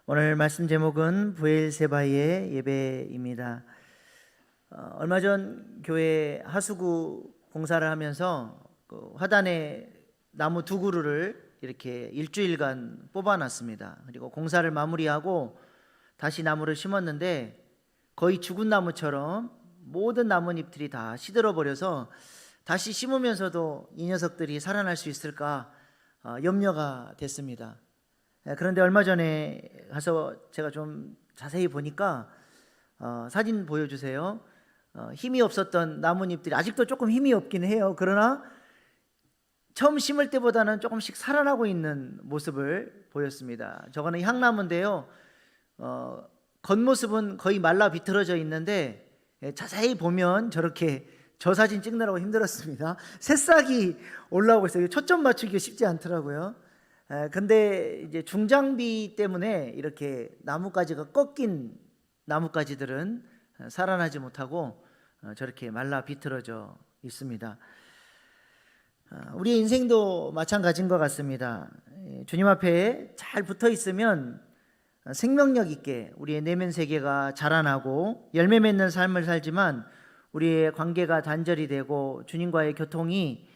오늘 말씀 제목은 브엘세바의 예배입니다. 얼마 전 교회 하수구 공사를 하면서 그 화단에 나무 두 그루를 이렇게 일주일간 뽑아놨습니다. 그리고 공사를 마무리하고 다시 나무를 심었는데 거의 죽은 나무처럼 모든 나뭇잎들이 다 시들어 버려서 다시 심으면서도 이 녀석들이 살아날 수 있을까 염려가 됐습니다. 그런데 얼마 전에 가서 제가 좀 자세히 보니까 사진 보여주세요. 힘이 없었던 나뭇잎들이 아직도 조금 힘이 없긴 해요. 그러나 처음 심을 때보다는 조금씩 살아나고 있는 모습을 보였습니다. 저거는 향나무인데요. 겉모습은 거의 말라 비틀어져 있는데 자세히 보면 저렇게 저 사진 찍느라고 힘들었습니다. 새싹이 올라오고 있어요. 초점 맞추기가 쉽지 않더라고요. 근데 이제 중장비 때문에 이렇게 나뭇가지가 꺾인 나뭇가지들은 살아나지 못하고 저렇게 말라 비틀어져 있습니다. 우리의 인생도 마찬가지인 것 같습니다. 주님 앞에 잘 붙어 있으면 생명력 있게 우리의 내면 세계가 자라나고 열매 맺는 삶을 살지만 우리의 관계가 단절이 되고 주님과의 교통이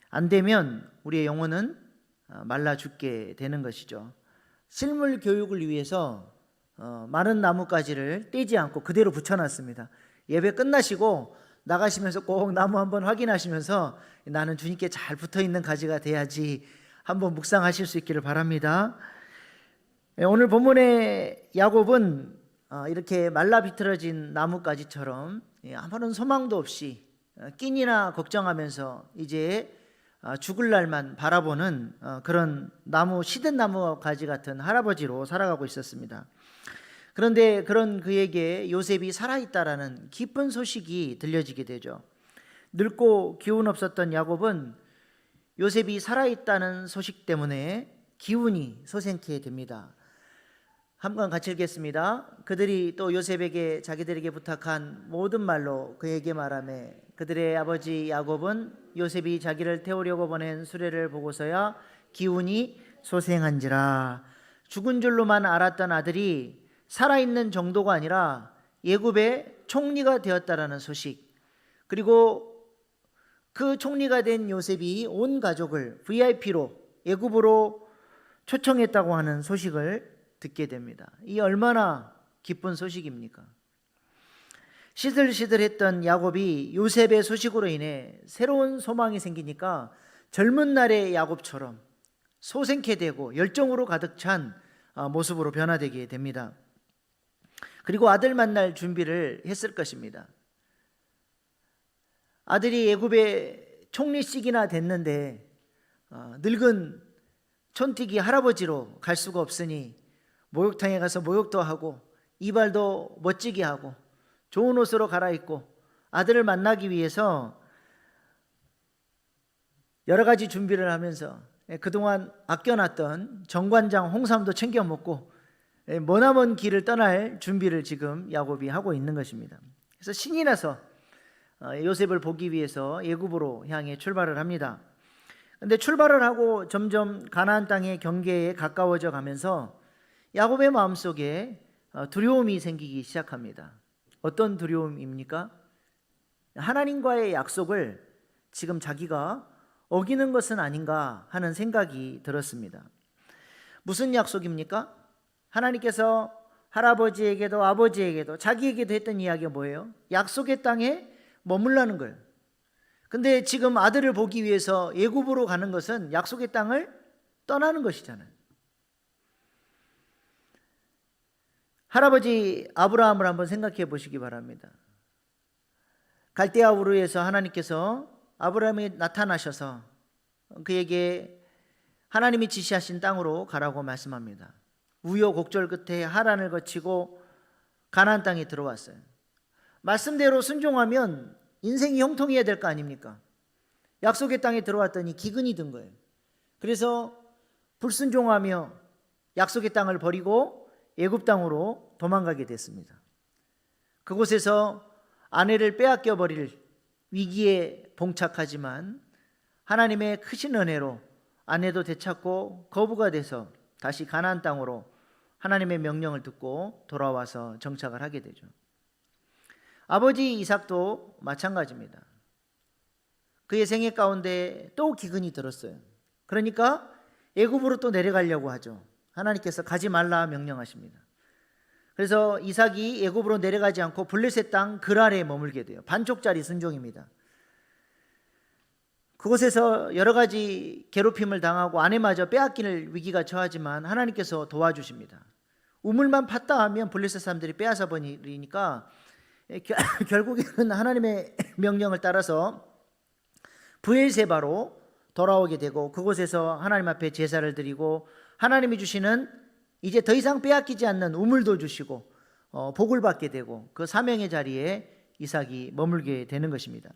안 되면 우리의 영혼은 말라 죽게 되는 것이죠. 실물 교육을 위해서 마른 나뭇가지를 떼지 않고 그대로 붙여놨습니다. 예배 끝나시고 나가시면서 꼭 나무 한번 확인하시면서 나는 주님께 잘 붙어있는 가지가 돼야지 한번 묵상하실 수 있기를 바랍니다. 오늘 본문의 야곱은 이렇게 말라 비틀어진 나뭇가지처럼 아무런 소망도 없이 끼니나 걱정하면서 이제 죽을 날만 바라보는 그런 시든 나무 가지 같은 할아버지로 살아가고 있었습니다. 그런데 그런 그에게 요셉이 살아있다라는 기쁜 소식이 들려지게 되죠. 늙고 기운 없었던 야곱은 요셉이 살아있다는 소식 때문에 기운이 솟게 됩니다. 한번 같이 읽겠습니다. 그들이 또 요셉에게 자기들에게 부탁한 모든 말로 그에게 말하매 그들의 아버지 야곱은 요셉이 자기를 태우려고 보낸 수레를 보고서야 기운이 솟한지라. 죽은 줄로만 알았던 아들이 살아있는 정도가 아니라 애굽의 총리가 되었다라는 소식, 그리고 그 총리가 된 요셉이 온 가족을 VIP로 애굽으로 초청했다고 하는 소식을 듣게 됩니다. 이 얼마나 기쁜 소식입니까? 시들시들했던 야곱이 요셉의 소식으로 인해 새로운 소망이 생기니까 젊은 날의 야곱처럼 소생케 되고 열정으로 가득 찬 모습으로 변화되게 됩니다. 그리고 아들 만날 준비를 했을 것입니다. 아들이 애굽의 총리씩이나 됐는데 늙은 촌뜨기 할아버지로 갈 수가 없으니 목욕탕에 가서 목욕도 하고 이발도 멋지게 하고 좋은 옷으로 갈아입고 아들을 만나기 위해서 여러 가지 준비를 하면서 그동안 아껴놨던 정관장 홍삼도 챙겨 먹고 머나먼 길을 떠날 준비를 지금 야곱이 하고 있는 것입니다. 그래서 신이 나서 요셉을 보기 위해서 애굽으로 향해 출발을 합니다. 그런데 출발을 하고 점점 가나안 땅의 경계에 가까워져 가면서 야곱의 마음속에 두려움이 생기기 시작합니다. 어떤 두려움입니까? 하나님과의 약속을 지금 자기가 어기는 것은 아닌가 하는 생각이 들었습니다. 무슨 약속입니까? 하나님께서 할아버지에게도 아버지에게도 자기에게도 했던 이야기가 뭐예요? 약속의 땅에 머물라는 거예요. 근데 지금 아들을 보기 위해서 애굽으로 가는 것은 약속의 땅을 떠나는 것이잖아요. 할아버지 아브라함을 한번 생각해 보시기 바랍니다. 갈대아 우르에서 하나님께서 아브라함이 나타나셔서 그에게 하나님이 지시하신 땅으로 가라고 말씀합니다. 우여곡절 끝에 하란을 거치고 가나안 땅에 들어왔어요. 말씀대로 순종하면 인생이 형통해야 될 거 아닙니까? 약속의 땅에 들어왔더니 기근이 든 거예요. 그래서 불순종하며 약속의 땅을 버리고 애굽 땅으로 도망가게 됐습니다. 그곳에서 아내를 빼앗겨 버릴 위기에 봉착하지만 하나님의 크신 은혜로 아내도 되찾고 거부가 돼서 다시 가나안 땅으로 하나님의 명령을 듣고 돌아와서 정착을 하게 되죠. 아버지 이삭도 마찬가지입니다. 그의 생애 가운데 또 기근이 들었어요. 그러니까 애굽으로 또 내려가려고 하죠. 하나님께서 가지 말라 명령하십니다. 그래서 이삭이 애굽으로 내려가지 않고 블레셋 땅 그랄에 머물게 돼요. 반쪽짜리 순종입니다. 그곳에서 여러 가지 괴롭힘을 당하고 아내마저 빼앗길 위기가 처하지만 하나님께서 도와주십니다. 우물만 팠다 하면 블레셋 사람들이 빼앗아 버리니까 결국에는 하나님의 명령을 따라서 브엘세바로 돌아오게 되고 그곳에서 하나님 앞에 제사를 드리고 하나님이 주시는 이제 더 이상 빼앗기지 않는 우물도 주시고 복을 받게 되고 그 사명의 자리에 이삭이 머물게 되는 것입니다.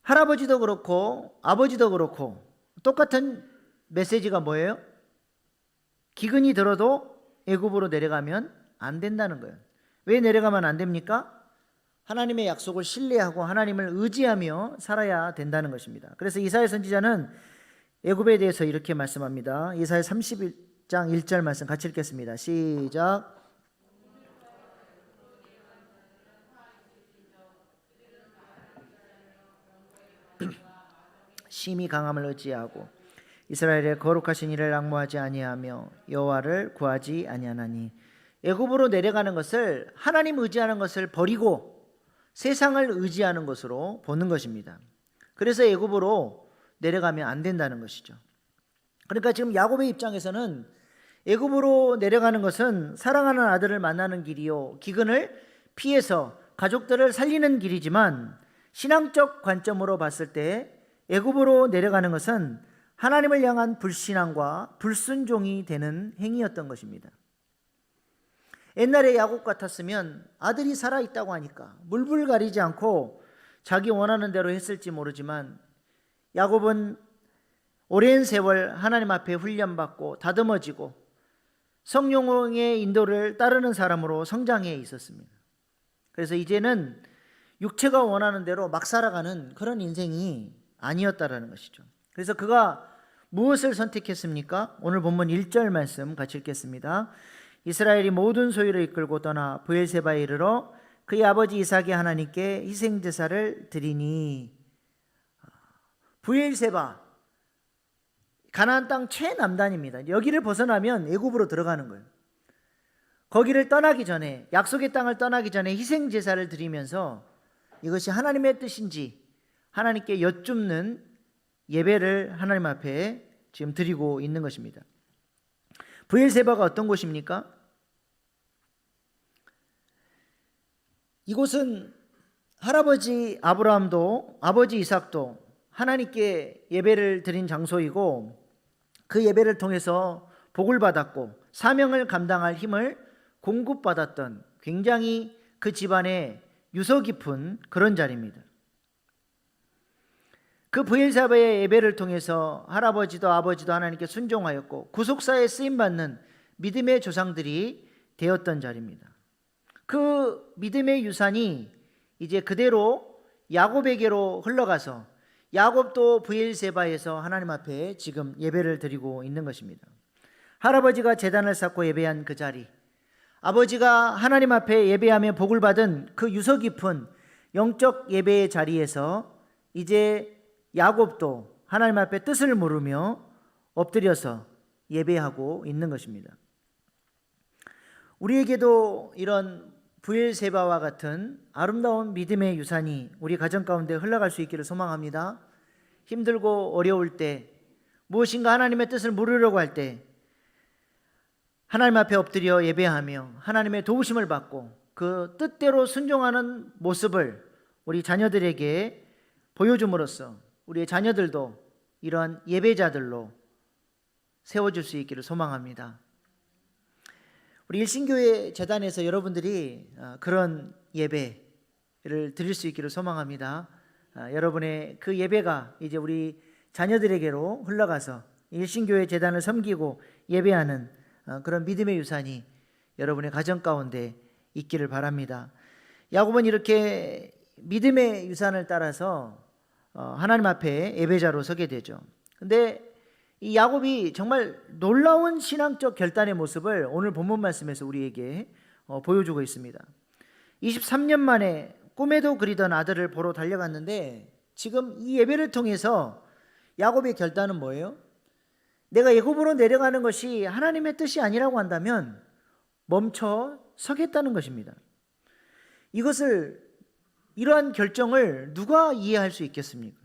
할아버지도 그렇고 아버지도 그렇고 똑같은 메시지가 뭐예요? 기근이 들어도 애굽으로 내려가면 안 된다는 거예요. 왜 내려가면 안 됩니까? 하나님의 약속을 신뢰하고 하나님을 의지하며 살아야 된다는 것입니다. 그래서 이사야 선지자는 애굽에 대해서 이렇게 말씀합니다. 이사야 31장 1절 말씀 같이 읽겠습니다. 시작. 심히 강함을 의지하고 이스라엘의 거룩하신 이를 앙모하지 아니하며 여호와를 구하지 아니하나니. 애굽으로 내려가는 것을 하나님 의지하는 것을 버리고 세상을 의지하는 것으로 보는 것입니다. 그래서 애굽으로 내려가면 안 된다는 것이죠. 그러니까 지금 야곱의 입장에서는 애굽으로 내려가는 것은 사랑하는 아들을 만나는 길이요 기근을 피해서 가족들을 살리는 길이지만 신앙적 관점으로 봤을 때 애굽으로 내려가는 것은 하나님을 향한 불신앙과 불순종이 되는 행위였던 것입니다. 옛날에 야곱 같았으면 아들이 살아있다고 하니까 물불 가리지 않고 자기 원하는 대로 했을지 모르지만 야곱은 오랜 세월 하나님 앞에 훈련받고 다듬어지고 성령의 인도를 따르는 사람으로 성장해 있었습니다. 그래서 이제는 육체가 원하는 대로 막 살아가는 그런 인생이 아니었다라는 것이죠. 그래서 그가 무엇을 선택했습니까? 오늘 본문 1절 말씀 같이 읽겠습니다. 이스라엘이 모든 소유를 이끌고 떠나 브엘세바에 이르러 그의 아버지 이삭의 하나님께 희생제사를 드리니. 브엘세바 가나안 땅 최남단입니다. 여기를 벗어나면 애굽으로 들어가는 거예요. 거기를 떠나기 전에 약속의 땅을 떠나기 전에 희생제사를 드리면서 이것이 하나님의 뜻인지 하나님께 여쭙는 예배를 하나님 앞에 지금 드리고 있는 것입니다. 브엘세바가 어떤 곳입니까? 이곳은 할아버지 아브라함도 아버지 이삭도 하나님께 예배를 드린 장소이고 그 예배를 통해서 복을 받았고 사명을 감당할 힘을 공급받았던 굉장히 그 집안의 유서 깊은 그런 자리입니다. 그 브엘세바의 예배를 통해서 할아버지도 아버지도 하나님께 순종하였고 구속사에 쓰임받는 믿음의 조상들이 되었던 자리입니다. 그 믿음의 유산이 이제 그대로 야곱에게로 흘러가서 야곱도 브엘세바에서 하나님 앞에 지금 예배를 드리고 있는 것입니다. 할아버지가 제단을 쌓고 예배한 그 자리, 아버지가 하나님 앞에 예배하며 복을 받은 그 유서 깊은 영적 예배의 자리에서 이제 야곱도 하나님 앞에 뜻을 물으며 엎드려서 예배하고 있는 것입니다. 우리에게도 이런 브엘세바와 같은 아름다운 믿음의 유산이 우리 가정 가운데 흘러갈 수 있기를 소망합니다. 힘들고 어려울 때 무엇인가 하나님의 뜻을 물으려고 할 때 하나님 앞에 엎드려 예배하며 하나님의 도우심을 받고 그 뜻대로 순종하는 모습을 우리 자녀들에게 보여줌으로써 우리의 자녀들도 이러한 예배자들로 세워줄 수 있기를 소망합니다. 우리 일신교회 재단에서 여러분들이 그런 예배를 드릴 수 있기를 소망합니다. 여러분의 그 예배가 이제 우리 자녀들에게로 흘러가서 일신교회 재단을 섬기고 예배하는 그런 믿음의 유산이 여러분의 가정 가운데 있기를 바랍니다. 야곱은 이렇게 믿음의 유산을 따라서 하나님 앞에 예배자로 서게 되죠. 근데 이 야곱이 정말 놀라운 신앙적 결단의 모습을 오늘 본문 말씀에서 우리에게 보여주고 있습니다. 23년 만에 꿈에도 그리던 아들을 보러 달려갔는데 지금 이 예배를 통해서 야곱의 결단은 뭐예요? 내가 애굽으로 내려가는 것이 하나님의 뜻이 아니라고 한다면 멈춰 서겠다는 것입니다. 이러한 결정을 누가 이해할 수 있겠습니까?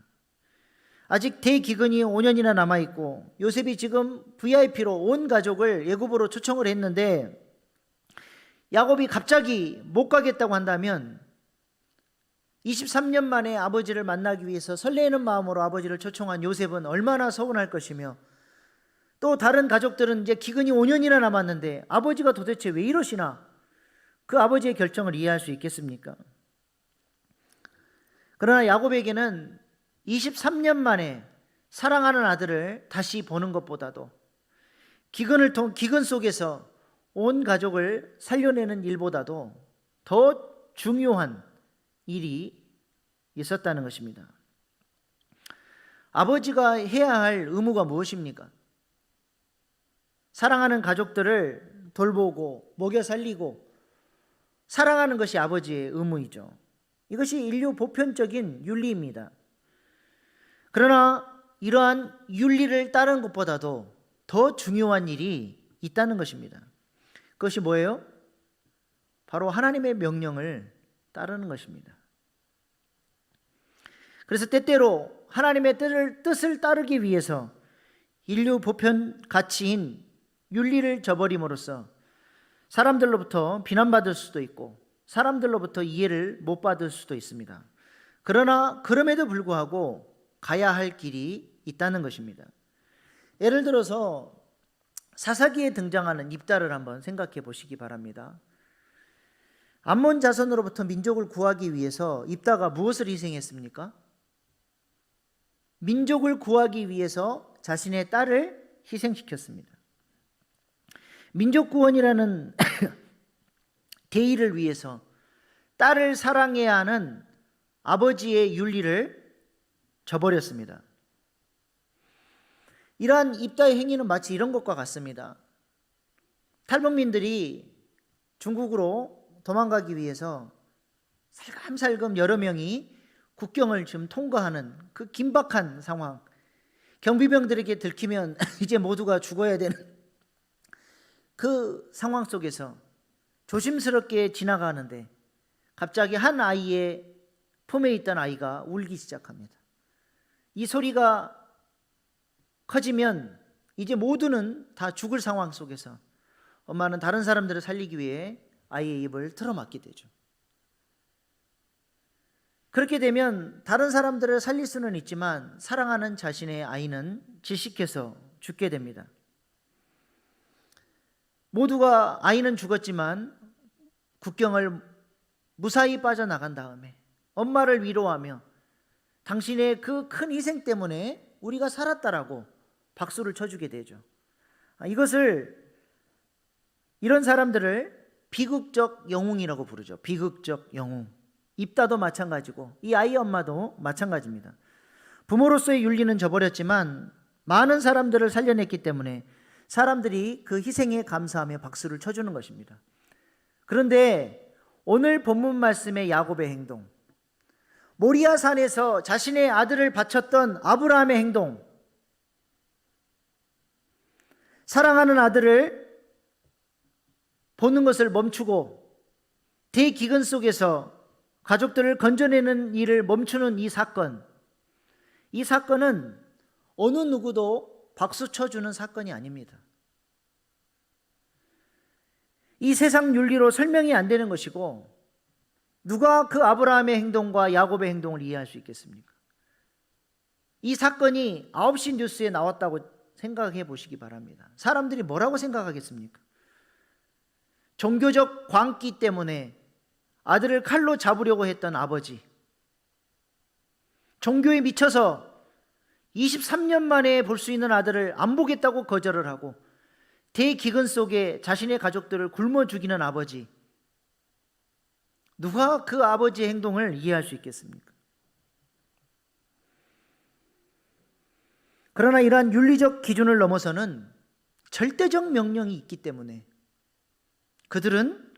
아직 대기근이 5년이나 남아있고 요셉이 지금 VIP로 온 가족을 애굽으로 초청을 했는데 야곱이 갑자기 못 가겠다고 한다면 23년 만에 아버지를 만나기 위해서 설레는 마음으로 아버지를 초청한 요셉은 얼마나 서운할 것이며, 또 다른 가족들은 이제 기근이 5년이나 남았는데 아버지가 도대체 왜 이러시나, 그 아버지의 결정을 이해할 수 있겠습니까? 그러나 야곱에게는 23년 만에 사랑하는 아들을 다시 보는 것보다도 기근 속에서 온 가족을 살려내는 일보다도 더 중요한 일이 있었다는 것입니다. 아버지가 해야 할 의무가 무엇입니까? 사랑하는 가족들을 돌보고 먹여 살리고 사랑하는 것이 아버지의 의무이죠. 이것이 인류 보편적인 윤리입니다. 그러나 이러한 윤리를 따르는 것보다도 더 중요한 일이 있다는 것입니다. 그것이 뭐예요? 바로 하나님의 명령을 따르는 것입니다. 그래서 때때로 하나님의 뜻을 따르기 위해서 인류 보편 가치인 윤리를 저버림으로써 사람들로부터 비난받을 수도 있고 사람들로부터 이해를 못 받을 수도 있습니다. 그러나 그럼에도 불구하고 가야 할 길이 있다는 것입니다. 예를 들어서 사사기에 등장하는 입다를 한번 생각해 보시기 바랍니다. 암몬 자손으로부터 민족을 구하기 위해서 입다가 무엇을 희생했습니까? 민족을 구하기 위해서 자신의 딸을 희생시켰습니다. 민족 구원이라는 대의를 위해서 딸을 사랑해야 하는 아버지의 윤리를 저버렸습니다. 이러한 입다의 행위는 마치 이런 것과 같습니다. 탈북민들이 중국으로 도망가기 위해서 살금살금 여러 명이 국경을 지금 통과하는 그 긴박한 상황, 경비병들에게 들키면 이제 모두가 죽어야 되는 그 상황 속에서 조심스럽게 지나가는데 갑자기 한 아이의 품에 있던 아이가 울기 시작합니다. 이 소리가 커지면 이제 모두는 다 죽을 상황 속에서 엄마는 다른 사람들을 살리기 위해 아이의 입을 틀어막게 되죠. 그렇게 되면 다른 사람들을 살릴 수는 있지만 사랑하는 자신의 아이는 질식해서 죽게 됩니다. 모두가 아이는 죽었지만 국경을 무사히 빠져나간 다음에 엄마를 위로하며 당신의 그 큰 희생 때문에 우리가 살았다라고 박수를 쳐주게 되죠. 이런 사람들을 비극적 영웅이라고 부르죠. 비극적 영웅. 입다도 마찬가지고 이 아이의 엄마도 마찬가지입니다. 부모로서의 윤리는 저버렸지만 많은 사람들을 살려냈기 때문에 사람들이 그 희생에 감사하며 박수를 쳐주는 것입니다. 그런데 오늘 본문 말씀의 야곱의 행동, 모리아 산에서 자신의 아들을 바쳤던 아브라함의 행동, 사랑하는 아들을 보는 것을 멈추고 대기근 속에서 가족들을 건져내는 일을 멈추는 이 사건은 어느 누구도 박수 쳐주는 사건이 아닙니다. 이 세상 윤리로 설명이 안 되는 것이고 누가 그 아브라함의 행동과 야곱의 행동을 이해할 수 있겠습니까? 이 사건이 9시 뉴스에 나왔다고 생각해 보시기 바랍니다. 사람들이 뭐라고 생각하겠습니까? 종교적 광기 때문에 아들을 칼로 잡으려고 했던 아버지, 종교에 미쳐서 23년 만에 볼 수 있는 아들을 안 보겠다고 거절을 하고 대기근 속에 자신의 가족들을 굶어 죽이는 아버지, 누가 그 아버지의 행동을 이해할 수 있겠습니까? 그러나 이러한 윤리적 기준을 넘어서는 절대적 명령이 있기 때문에 그들은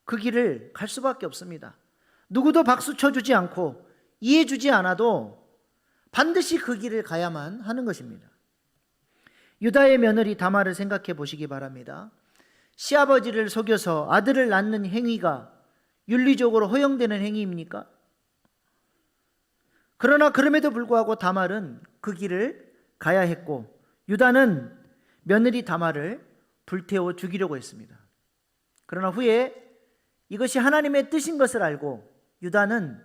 그 길을 갈 수밖에 없습니다. 누구도 박수 쳐주지 않고 이해해주지 않아도 반드시 그 길을 가야만 하는 것입니다. 유다의 며느리 다말을 생각해 보시기 바랍니다. 시아버지를 속여서 아들을 낳는 행위가 윤리적으로 허용되는 행위입니까? 그러나 그럼에도 불구하고 다말은 그 길을 가야 했고 유다는 며느리 다말을 불태워 죽이려고 했습니다. 그러나 후에 이것이 하나님의 뜻인 것을 알고 유다는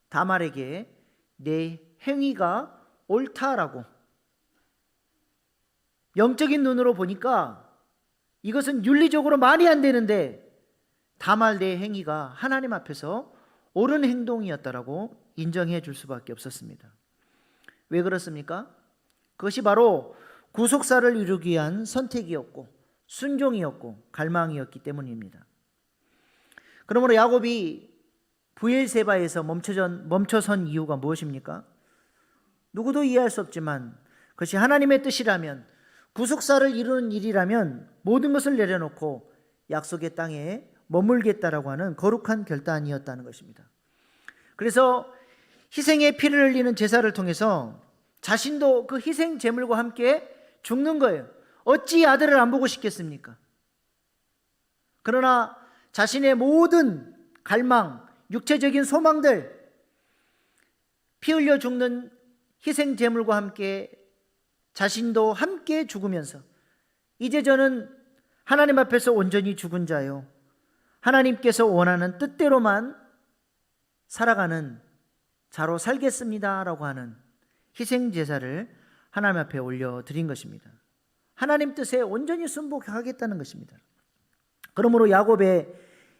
다말에게 내 행위가 옳다라고, 영적인 눈으로 보니까 이것은 윤리적으로 말이 안 되는데 다말 내 행위가 하나님 앞에서 옳은 행동이었다라고 인정해 줄 수밖에 없었습니다. 왜 그렇습니까? 그것이 바로 구속사를 이루기 위한 선택이었고 순종이었고 갈망이었기 때문입니다. 그러므로 야곱이 브엘세바에서 멈춰선 이유가 무엇입니까? 누구도 이해할 수 없지만 그것이 하나님의 뜻이라면, 구속사를 이루는 일이라면 모든 것을 내려놓고 약속의 땅에 머물겠다라고 하는 거룩한 결단이었다는 것입니다. 그래서 희생의 피를 흘리는 제사를 통해서 자신도 그 희생 제물과 함께 죽는 거예요. 어찌 아들을 안 보고 싶겠습니까? 그러나 자신의 모든 갈망, 육체적인 소망들, 피 흘려 죽는 희생 제물과 함께 자신도 함께 죽으면서 이제 저는 하나님 앞에서 온전히 죽은 자요, 하나님께서 원하는 뜻대로만 살아가는 자로 살겠습니다라고 하는 희생 제사를 하나님 앞에 올려드린 것입니다. 하나님 뜻에 온전히 순복하겠다는 것입니다. 그러므로 야곱의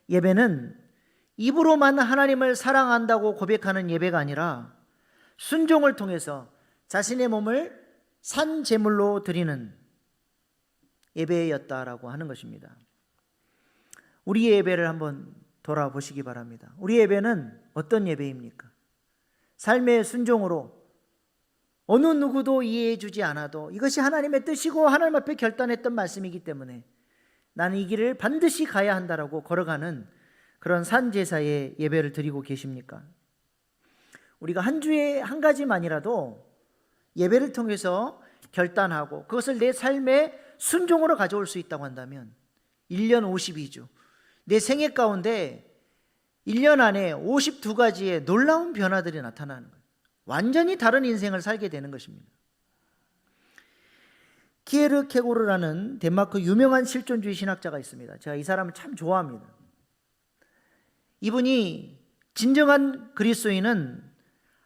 예배는 입으로만 하나님을 사랑한다고 고백하는 예배가 아니라 순종을 통해서 자신의 몸을 산 제물로 드리는 예배였다라고 하는 것입니다. 우리의 예배를 한번 돌아보시기 바랍니다. 우리의 예배는 어떤 예배입니까? 삶의 순종으로 어느 누구도 이해해 주지 않아도 이것이 하나님의 뜻이고 하나님 앞에 결단했던 말씀이기 때문에 나는 이 길을 반드시 가야 한다라고 걸어가는 그런 산제사의 예배를 드리고 계십니까? 우리가 한 주에 한 가지만이라도 예배를 통해서 결단하고 그것을 내 삶의 순종으로 가져올 수 있다고 한다면 1년 52주, 내 생애 가운데 1년 안에 52가지의 놀라운 변화들이 나타나는 거예요. 완전히 다른 인생을 살게 되는 것입니다. 키에르케고르라는 덴마크 유명한 실존주의 신학자가 있습니다. 제가 이 사람을 참 좋아합니다. 이분이 진정한 그리스도인은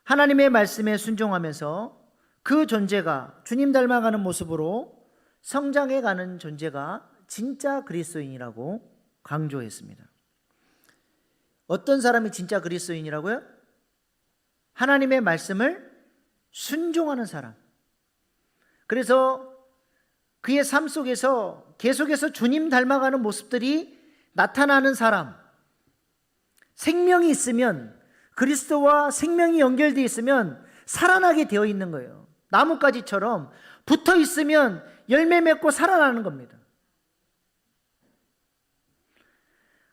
하나님의 말씀에 순종하면서 그 존재가 주님 닮아가는 모습으로 성장해가는 존재가 진짜 그리스도인이라고 강조했습니다. 어떤 사람이 진짜 그리스도인이라고요? 하나님의 말씀을 순종하는 사람. 그래서 그의 삶 속에서 계속해서 주님 닮아가는 모습들이 나타나는 사람. 생명이 있으면, 그리스도와 생명이 연결되어 있으면 살아나게 되어 있는 거예요. 나뭇가지처럼 붙어 있으면 열매 맺고 살아나는 겁니다.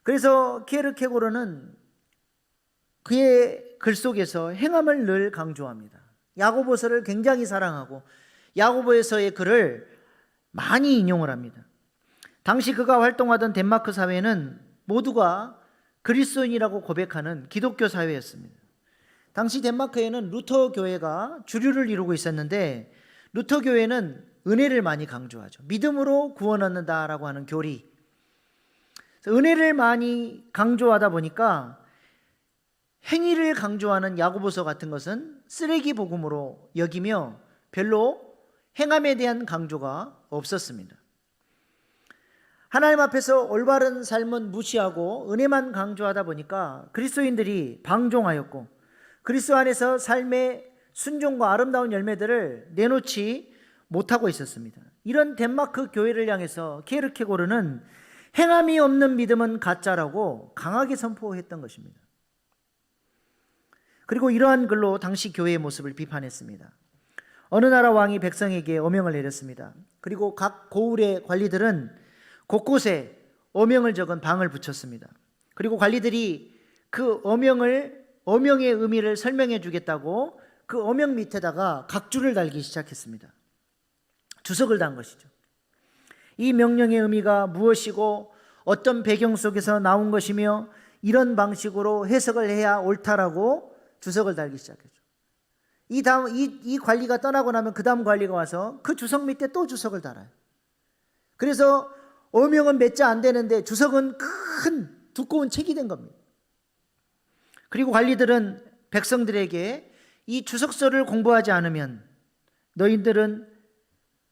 그래서 키에르케고르는 그의 글 속에서 행함을 늘 강조합니다. 야고보서를 굉장히 사랑하고 야고보에서의 글을 많이 인용을 합니다. 당시 그가 활동하던 덴마크 사회는 모두가 그리스도인이라고 고백하는 기독교 사회였습니다. 당시 덴마크에는 루터 교회가 주류를 이루고 있었는데 루터 교회는 은혜를 많이 강조하죠. 믿음으로 구원 얻는다라고 하는 교리. 은혜를 많이 강조하다 보니까 행위를 강조하는 야고보서 같은 것은 쓰레기 복음으로 여기며 별로 행함에 대한 강조가 없었습니다. 하나님 앞에서 올바른 삶은 무시하고 은혜만 강조하다 보니까 그리스도인들이 방종하였고 그리스도 안에서 삶의 순종과 아름다운 열매들을 내놓지 못하고 있었습니다. 이런 덴마크 교회를 향해서 키에르케고르는 행함이 없는 믿음은 가짜라고 강하게 선포했던 것입니다. 그리고 이러한 글로 당시 교회의 모습을 비판했습니다. 어느 나라 왕이 백성에게 어명을 내렸습니다. 그리고 각 고을의 관리들은 곳곳에 어명을 적은 방을 붙였습니다. 그리고 관리들이 그 어명의 의미를 설명해 주겠다고 그 어명 밑에다가 각주를 달기 시작했습니다. 주석을 단 것이죠. 이 명령의 의미가 무엇이고 어떤 배경 속에서 나온 것이며 이런 방식으로 해석을 해야 옳다라고 주석을 달기 시작했죠. 이 관리가 떠나고 나면 그 다음 관리가 와서 그 주석 밑에 또 주석을 달아요. 그래서 어명은 몇 자 안 되는데 주석은 큰 두꺼운 책이 된 겁니다. 그리고 관리들은 백성들에게 이 주석서를 공부하지 않으면 너희들은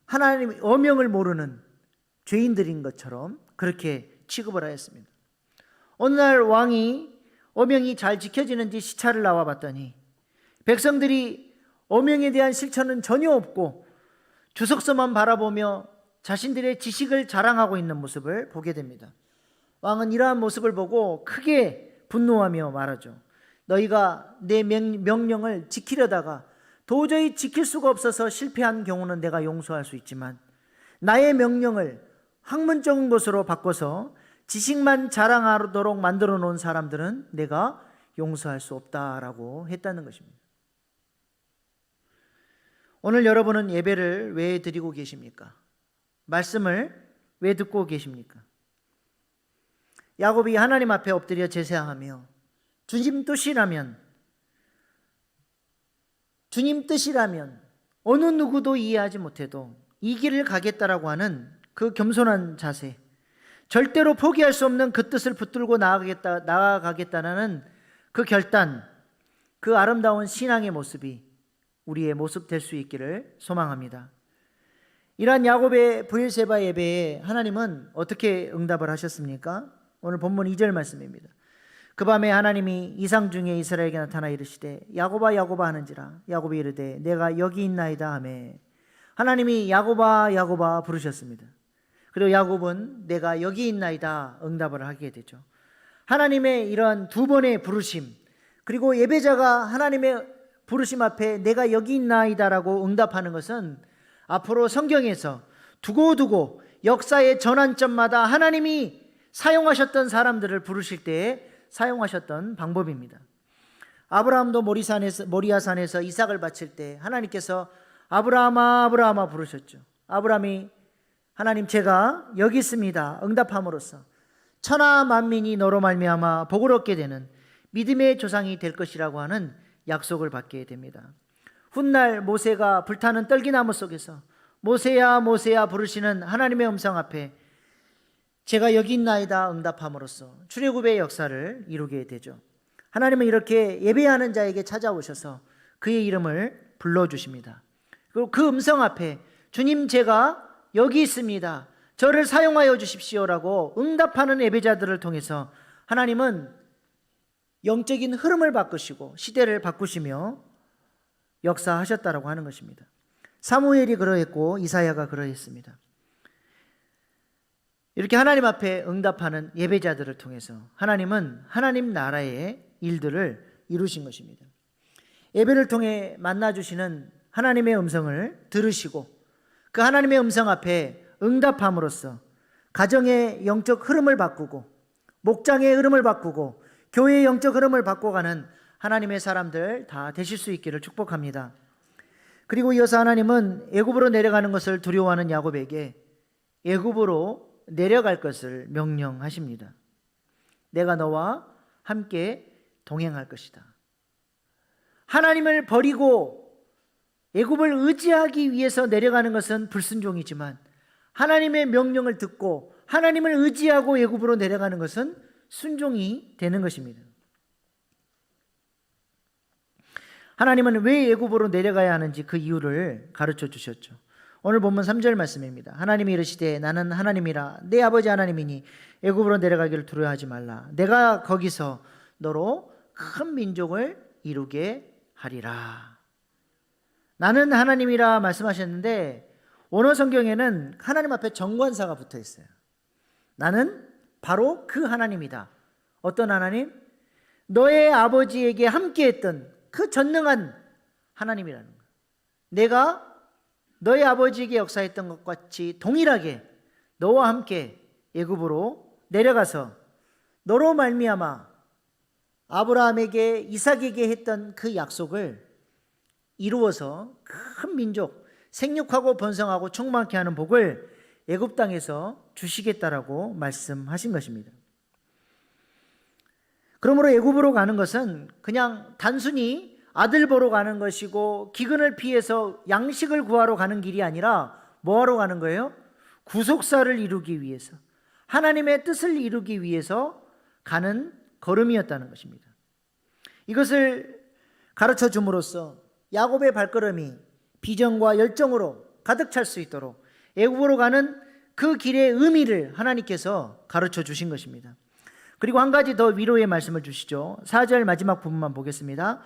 하나님 어명을 모르는 죄인들인 것처럼 그렇게 취급을 하였습니다. 어느 날 왕이 어명이 잘 지켜지는지 시찰을 나와 봤더니 백성들이 어명에 대한 실천은 전혀 없고 주석서만 바라보며 자신들의 지식을 자랑하고 있는 모습을 보게 됩니다. 왕은 이러한 모습을 보고 크게 분노하며 말하죠. 너희가 내 명령을 지키려다가 도저히 지킬 수가 없어서 실패한 경우는 내가 용서할 수 있지만 나의 명령을 학문적인 것으로 바꿔서 지식만 자랑하도록 만들어 놓은 사람들은 내가 용서할 수 없다라고 했다는 것입니다. 오늘 여러분은 예배를 왜 드리고 계십니까? 말씀을 왜 듣고 계십니까? 야곱이 하나님 앞에 엎드려 제사하며 주님 뜻이라면 어느 누구도 이해하지 못해도 이 길을 가겠다라고 하는 그 겸손한 자세, 절대로 포기할 수 없는 그 뜻을 붙들고 나아가겠다는 그 결단, 그 아름다운 신앙의 모습이 우리의 모습 될 수 있기를 소망합니다. 이러한 야곱의 브엘세바 예배에 하나님은 어떻게 응답을 하셨습니까? 오늘 본문 2절 말씀입니다. 그 밤에 하나님이 이상 중에 이스라엘에게 나타나 이르시되 야곱아 야곱아 하는지라. 야곱이 이르되 내가 여기 있나이다 하매 하나님이 야곱아 야곱아 부르셨습니다. 그리고 야곱은 내가 여기 있나이다 응답을 하게 되죠. 하나님의 이런 두 번의 부르심, 그리고 예배자가 하나님의 부르심 앞에 내가 여기 있나이다라고 응답하는 것은 앞으로 성경에서 두고두고 역사의 전환점마다 하나님이 사용하셨던 사람들을 부르실 때에 사용하셨던 방법입니다. 아브라함도 모리아산에서 이삭을 바칠 때 하나님께서 아브라함아 아브라함아 부르셨죠. 아브라함이 하나님 제가 여기 있습니다 응답함으로써 천하 만민이 너로 말미암아 복을 얻게 되는 믿음의 조상이 될 것이라고 하는 약속을 받게 됩니다. 훗날 모세가 불타는 떨기나무 속에서 모세야 모세야 부르시는 하나님의 음성 앞에 제가 여기 있나이다 응답함으로써 출애굽의 역사를 이루게 되죠. 하나님은 이렇게 예배하는 자에게 찾아오셔서 그의 이름을 불러주십니다. 그리고 그 음성 앞에 주님 제가 여기 있습니다 저를 사용하여 주십시오라고 응답하는 예배자들을 통해서 하나님은 영적인 흐름을 바꾸시고 시대를 바꾸시며 역사하셨다라고 하는 것입니다. 사무엘이 그러했고 이사야가 그러했습니다. 이렇게 하나님 앞에 응답하는 예배자들을 통해서 하나님은 하나님 나라의 일들을 이루신 것입니다. 예배를 통해 만나주시는 하나님의 음성을 들으시고 그 하나님의 음성 앞에 응답함으로써 가정의 영적 흐름을 바꾸고 목장의 흐름을 바꾸고 교회의 영적 흐름을 바꿔가는 하나님의 사람들 다 되실 수 있기를 축복합니다. 그리고 이어서 하나님은 애굽으로 내려가는 것을 두려워하는 야곱에게 애굽으로 내려갈 것을 명령하십니다. 내가 너와 함께 동행할 것이다. 하나님을 버리고 애굽을 의지하기 위해서 내려가는 것은 불순종이지만 하나님의 명령을 듣고 하나님을 의지하고 애굽으로 내려가는 것은 순종이 되는 것입니다. 하나님은 왜 애굽으로 내려가야 하는지 그 이유를 가르쳐 주셨죠. 오늘 본문 3절 말씀입니다. 하나님이 이르시되 나는 하나님이라 내 아버지 하나님이니 애굽으로 내려가기를 두려워하지 말라. 내가 거기서 너로 큰 민족을 이루게 하리라. 나는 하나님이라 말씀하셨는데 원어 성경에는 하나님 앞에 정관사가 붙어 있어요. 나는 바로 그 하나님이다. 어떤 하나님? 너의 아버지에게 함께했던 그 전능한 하나님이라는 거예요. 내가 너희 아버지에게 역사했던 것 같이 동일하게 너와 함께 애굽으로 내려가서 너로 말미암아 아브라함에게 이삭에게 했던 그 약속을 이루어서 큰 민족, 생육하고 번성하고 충만케 하는 복을 애굽 땅에서 주시겠다라고 말씀하신 것입니다. 그러므로 애굽으로 가는 것은 그냥 단순히 아들 보러 가는 것이고 기근을 피해서 양식을 구하러 가는 길이 아니라 뭐하러 가는 거예요? 구속사를 이루기 위해서, 하나님의 뜻을 이루기 위해서 가는 걸음이었다는 것입니다. 이것을 가르쳐 줌으로써 야곱의 발걸음이 비전과 열정으로 가득 찰 수 있도록 애굽으로 가는 그 길의 의미를 하나님께서 가르쳐 주신 것입니다. 그리고 한 가지 더 위로의 말씀을 주시죠. 4절 마지막 부분만 보겠습니다.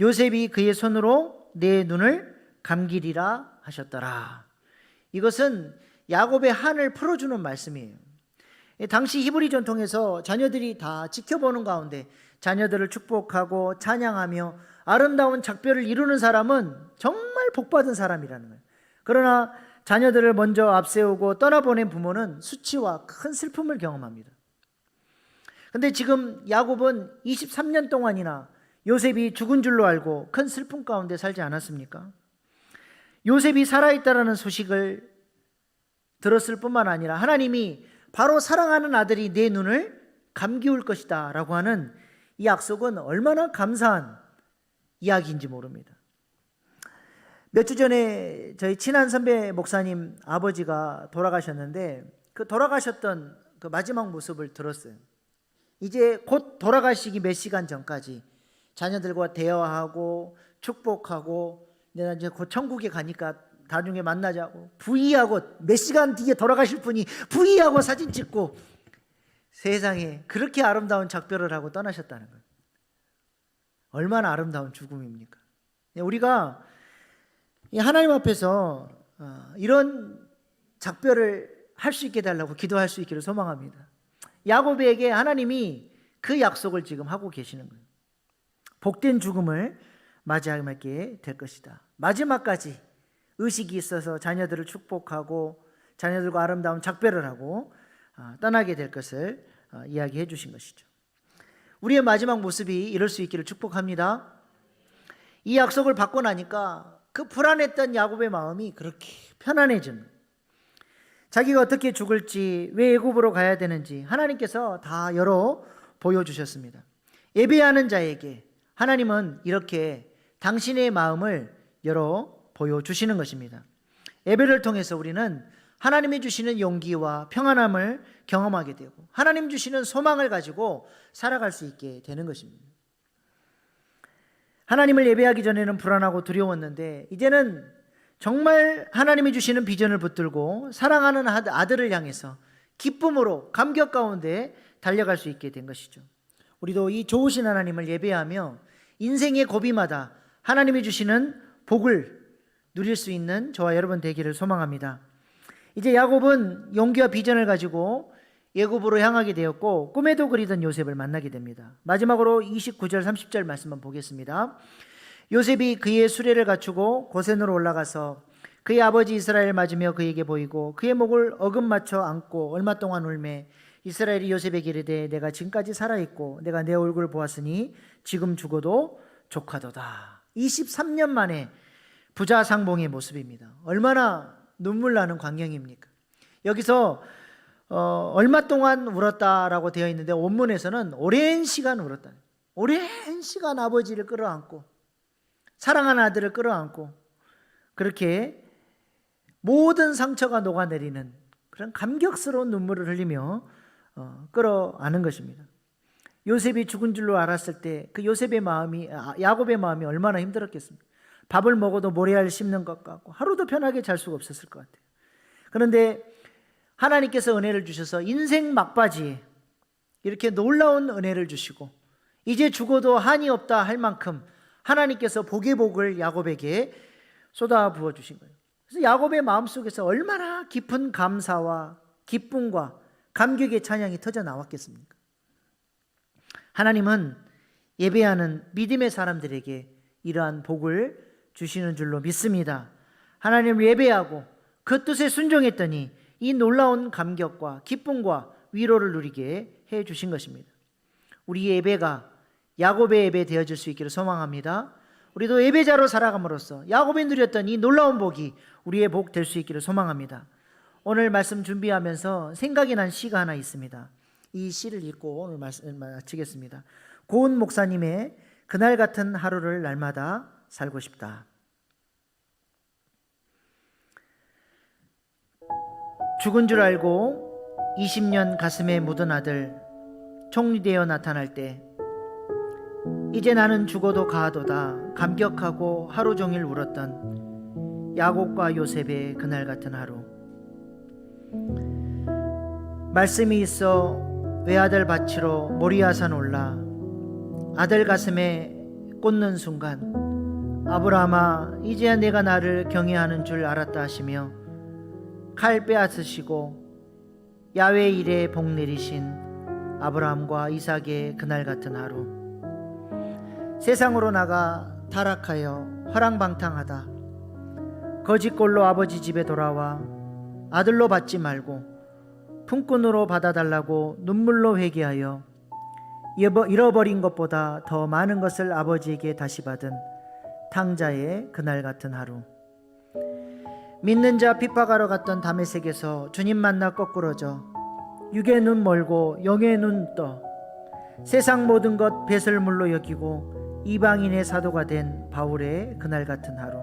요셉이 그의 손으로 내 눈을 감기리라 하셨더라. 이것은 야곱의 한을 풀어주는 말씀이에요. 당시 히브리 전통에서 자녀들이 다 지켜보는 가운데 자녀들을 축복하고 찬양하며 아름다운 작별을 이루는 사람은 정말 복받은 사람이라는 거예요. 그러나 자녀들을 먼저 앞세우고 떠나보낸 부모는 수치와 큰 슬픔을 경험합니다. 근데 지금 야곱은 23년 동안이나 요셉이 죽은 줄로 알고 큰 슬픔 가운데 살지 않았습니까? 요셉이 살아있다라는 소식을 들었을 뿐만 아니라 하나님이 바로 사랑하는 아들이 내 눈을 감기울 것이다 라고 하는 이 약속은 얼마나 감사한 이야기인지 모릅니다. 몇 주 전에 저희 친한 선배 목사님 아버지가 돌아가셨는데 그 돌아가셨던 그 마지막 모습을 들었어요. 이제 곧 돌아가시기 몇 시간 전까지 자녀들과 대화하고 축복하고 내가 이제 곧 천국에 가니까 나중에 만나자고 부의하고 몇 시간 뒤에 돌아가실 분이 부의하고 사진 찍고 세상에 그렇게 아름다운 작별을 하고 떠나셨다는 거예요. 얼마나 아름다운 죽음입니까? 우리가 하나님 앞에서 이런 작별을 할 수 있게 달라고 기도할 수 있기를 소망합니다. 야곱에게 하나님이 그 약속을 지금 하고 계시는 거예요. 복된 죽음을 맞이하게 될 것이다. 마지막까지 의식이 있어서 자녀들을 축복하고 자녀들과 아름다운 작별을 하고 떠나게 될 것을 이야기해 주신 것이죠. 우리의 마지막 모습이 이럴 수 있기를 축복합니다. 이 약속을 받고 나니까 그 불안했던 야곱의 마음이 그렇게 편안해진 거예요. 자기가 어떻게 죽을지, 왜 애굽으로 가야 되는지 하나님께서 다 열어 보여주셨습니다. 예배하는 자에게 하나님은 이렇게 당신의 마음을 열어 보여주시는 것입니다. 예배를 통해서 우리는 하나님이 주시는 용기와 평안함을 경험하게 되고 하나님 주시는 소망을 가지고 살아갈 수 있게 되는 것입니다. 하나님을 예배하기 전에는 불안하고 두려웠는데 이제는 정말 하나님이 주시는 비전을 붙들고 사랑하는 아들을 향해서 기쁨으로 감격 가운데 달려갈 수 있게 된 것이죠. 우리도 이 좋으신 하나님을 예배하며 인생의 고비마다 하나님이 주시는 복을 누릴 수 있는 저와 여러분 되기를 소망합니다. 이제 야곱은 용기와 비전을 가지고 애굽으로 향하게 되었고 꿈에도 그리던 요셉을 만나게 됩니다. 마지막으로 29절 30절 말씀만 보겠습니다. 요셉이 그의 수레를 갖추고 고센으로 올라가서 그의 아버지 이스라엘을 맞으며 그에게 보이고 그의 목을 어긋맞춰 안고 얼마 동안 울매 이스라엘이 요셉에게 이르되 내가 지금까지 살아있고 내가 내 얼굴을 보았으니 지금 죽어도 족하도다. 23년 만에 부자상봉의 모습입니다. 얼마나 눈물 나는 광경입니까? 여기서 얼마 동안 울었다라고 되어 있는데 원문에서는 오랜 시간 울었다. 오랜 시간 아버지를 끌어안고 사랑하는 아들을 끌어안고 그렇게 모든 상처가 녹아내리는 그런 감격스러운 눈물을 흘리며 끌어안은 것입니다. 요셉이 죽은 줄로 알았을 때 그 요셉의 마음이 야곱의 마음이 얼마나 힘들었겠습니까? 밥을 먹어도 모래알 씹는 것 같고 하루도 편하게 잘 수가 없었을 것 같아요. 그런데 하나님께서 은혜를 주셔서 인생 막바지에 이렇게 놀라운 은혜를 주시고 이제 죽어도 한이 없다 할 만큼 하나님께서 복의 복을 야곱에게 쏟아 부어 주신 거예요. 그래서 야곱의 마음속에서 얼마나 깊은 감사와 기쁨과 감격의 찬양이 터져 나왔겠습니까? 하나님은 예배하는 믿음의 사람들에게 이러한 복을 주시는 줄로 믿습니다. 하나님을 예배하고 그 뜻에 순종했더니 이 놀라운 감격과 기쁨과 위로를 누리게 해 주신 것입니다. 우리의 예배가 야곱의 예배 되어질 수 있기를 소망합니다. 우리도 예배자로 살아감으로써 야곱이 누렸던 이 놀라운 복이 우리의 복 될 수 있기를 소망합니다. 오늘 말씀 준비하면서 생각이 난 시가 하나 있습니다. 이 시를 읽고 오늘 말씀 마치겠습니다. 고은 목사님의 그날 같은 하루를 날마다 살고 싶다. 죽은 줄 알고 20년 가슴에 묻은 아들 총리되어 나타날 때 이제 나는 죽어도 가하도다 감격하고 하루 종일 울었던 야곱과 요셉의 그날 같은 하루. 말씀이 있어 외아들 밭으로 모리아산 올라 아들 가슴에 꽂는 순간 아브라함아 이제야 내가 나를 경외하는 줄 알았다 하시며 칼 빼앗으시고 야외 일에 복 내리신 아브라함과 이삭의 그날 같은 하루. 세상으로 나가 타락하여 허랑방탕하다 거짓골로 아버지 집에 돌아와 아들로 받지 말고 품꾼으로 받아달라고 눈물로 회개하여 잃어버린 것보다 더 많은 것을 아버지에게 다시 받은 탕자의 그날 같은 하루. 믿는 자 핍박하러 갔던 다메섹에서 주님 만나 거꾸러져 육의 눈 멀고 영의 눈 떠 세상 모든 것 배설물로 여기고 이방인의 사도가 된 바울의 그날 같은 하루.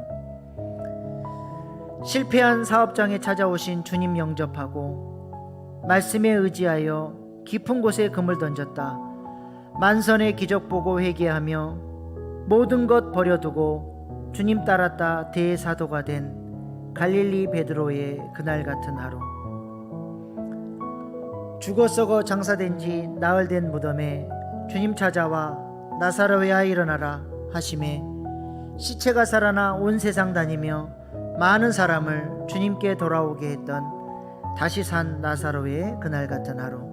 실패한 사업장에 찾아오신 주님 영접하고 말씀에 의지하여 깊은 곳에 금을 던졌다 만선의 기적 보고 회개하며 모든 것 버려두고 주님 따랐다 대사도가 된 갈릴리 베드로의 그날 같은 하루. 죽어 썩어 장사된 지 나흘 된 무덤에 주님 찾아와 나사로야 일어나라 하심에 시체가 살아나 온 세상 다니며 많은 사람을 주님께 돌아오게 했던 다시 산 나사로의 그날 같은 하루.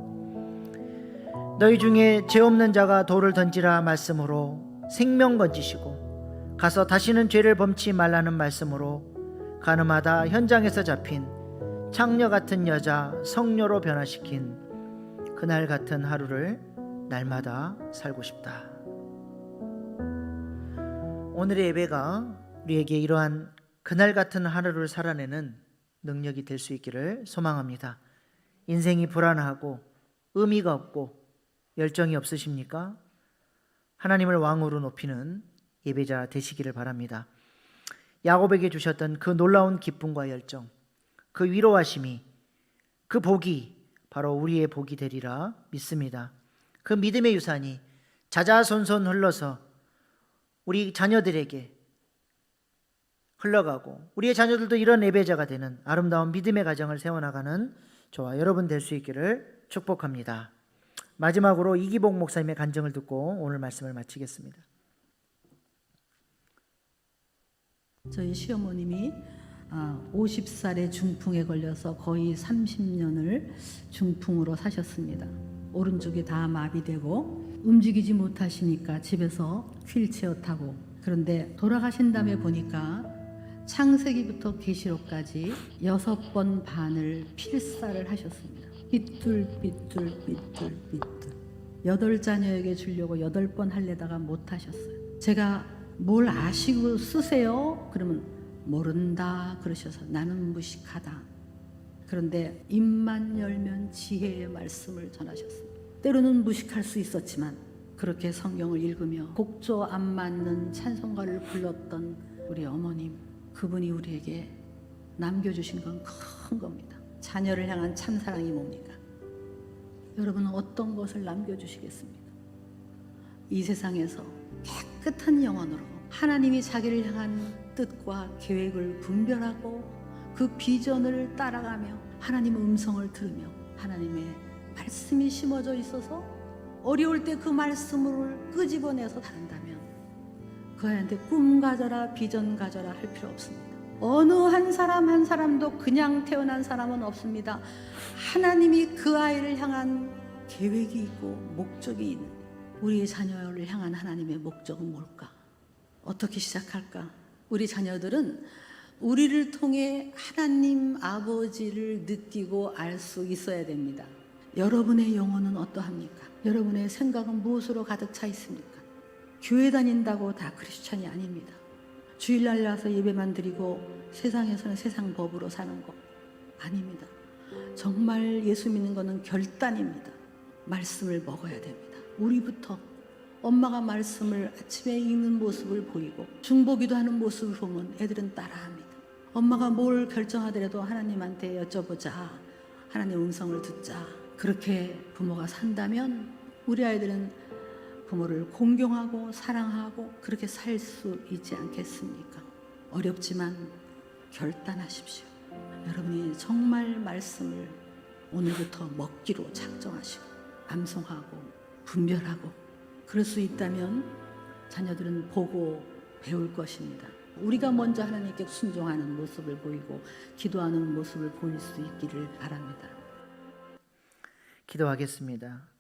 너희 중에 죄 없는 자가 돌을 던지라 말씀으로 생명 건지시고 가서 다시는 죄를 범치 말라는 말씀으로 가늠하다 현장에서 잡힌 창녀 같은 여자 성녀로 변화시킨 그날 같은 하루를 날마다 살고 싶다. 오늘의 예배가 우리에게 이러한 그날 같은 하루를 살아내는 능력이 될 수 있기를 소망합니다. 인생이 불안하고 의미가 없고 열정이 없으십니까? 하나님을 왕으로 높이는 예배자 되시기를 바랍니다. 야곱에게 주셨던 그 놀라운 기쁨과 열정, 그 위로하심이, 그 복이 바로 우리의 복이 되리라 믿습니다. 그 믿음의 유산이 자자손손 흘러서 우리 자녀들에게 흘러가고 우리의 자녀들도 이런 예배자가 되는 아름다운 믿음의 가정을 세워나가는 저와 여러분 될 수 있기를 축복합니다. 마지막으로 이기복 목사님의 간증을 듣고 오늘 말씀을 마치겠습니다. 저희 시어머님이 50살에 중풍에 걸려서 거의 30년을 중풍으로 사셨습니다. 오른쪽이 다 마비되고 움직이지 못하시니까 집에서 휠체어 타고, 그런데 돌아가신 다음에 보니까 창세기부터 계시록까지 6번 반을 필사를 하셨습니다. 삐뚤 8자녀에게 주려고 8번 하려다가 못 하셨어요. 제가 뭘 아시고 쓰세요? 그러면 모른다 그러셔서 나는 무식하다. 그런데 입만 열면 지혜의 말씀을 전하셨습니다. 때로는 무식할 수 있었지만 그렇게 성경을 읽으며 곡조 안 맞는 찬송가를 불렀던 우리 어머님, 그분이 우리에게 남겨주신 건 큰 겁니다. 자녀를 향한 참사랑이 뭡니까? 여러분은 어떤 것을 남겨주시겠습니까? 이 세상에서 깨끗한 영혼으로 하나님이 자기를 향한 뜻과 계획을 분별하고 그 비전을 따라가며 하나님의 음성을 들으며 하나님의 말씀이 심어져 있어서 어려울 때 그 말씀을 끄집어내서 다룬다면 그 아이한테 꿈 가져라 비전 가져라 할 필요 없습니다. 어느 한 사람 한 사람도 그냥 태어난 사람은 없습니다. 하나님이 그 아이를 향한 계획이 있고 목적이 있는데 우리의 자녀를 향한 하나님의 목적은 뭘까? 어떻게 시작할까? 우리 자녀들은 우리를 통해 하나님 아버지를 느끼고 알 수 있어야 됩니다. 여러분의 영혼은 어떠합니까? 여러분의 생각은 무엇으로 가득 차 있습니까? 교회 다닌다고 다 크리스찬이 아닙니다. 주일날 나서 예배만 드리고 세상에서는 세상 법으로 사는 거 아닙니다. 정말 예수 믿는 것은 결단입니다. 말씀을 먹어야 됩니다. 우리부터 엄마가 말씀을 아침에 읽는 모습을 보이고 중보기도 하는 모습을 보면 애들은 따라합니다. 엄마가 뭘 결정하더라도 하나님한테 여쭤보자. 하나님의 음성을 듣자. 그렇게 부모가 산다면 우리 아이들은 부모를 공경하고 사랑하고 그렇게 살 수 있지 않겠습니까? 어렵지만 결단하십시오. 여러분이 정말 말씀을 오늘부터 먹기로 작정하시고 암송하고 분별하고 그럴 수 있다면 자녀들은 보고 배울 것입니다. 우리가 먼저 하나님께 순종하는 모습을 보이고 기도하는 모습을 보일 수 있기를 바랍니다. 기도하겠습니다.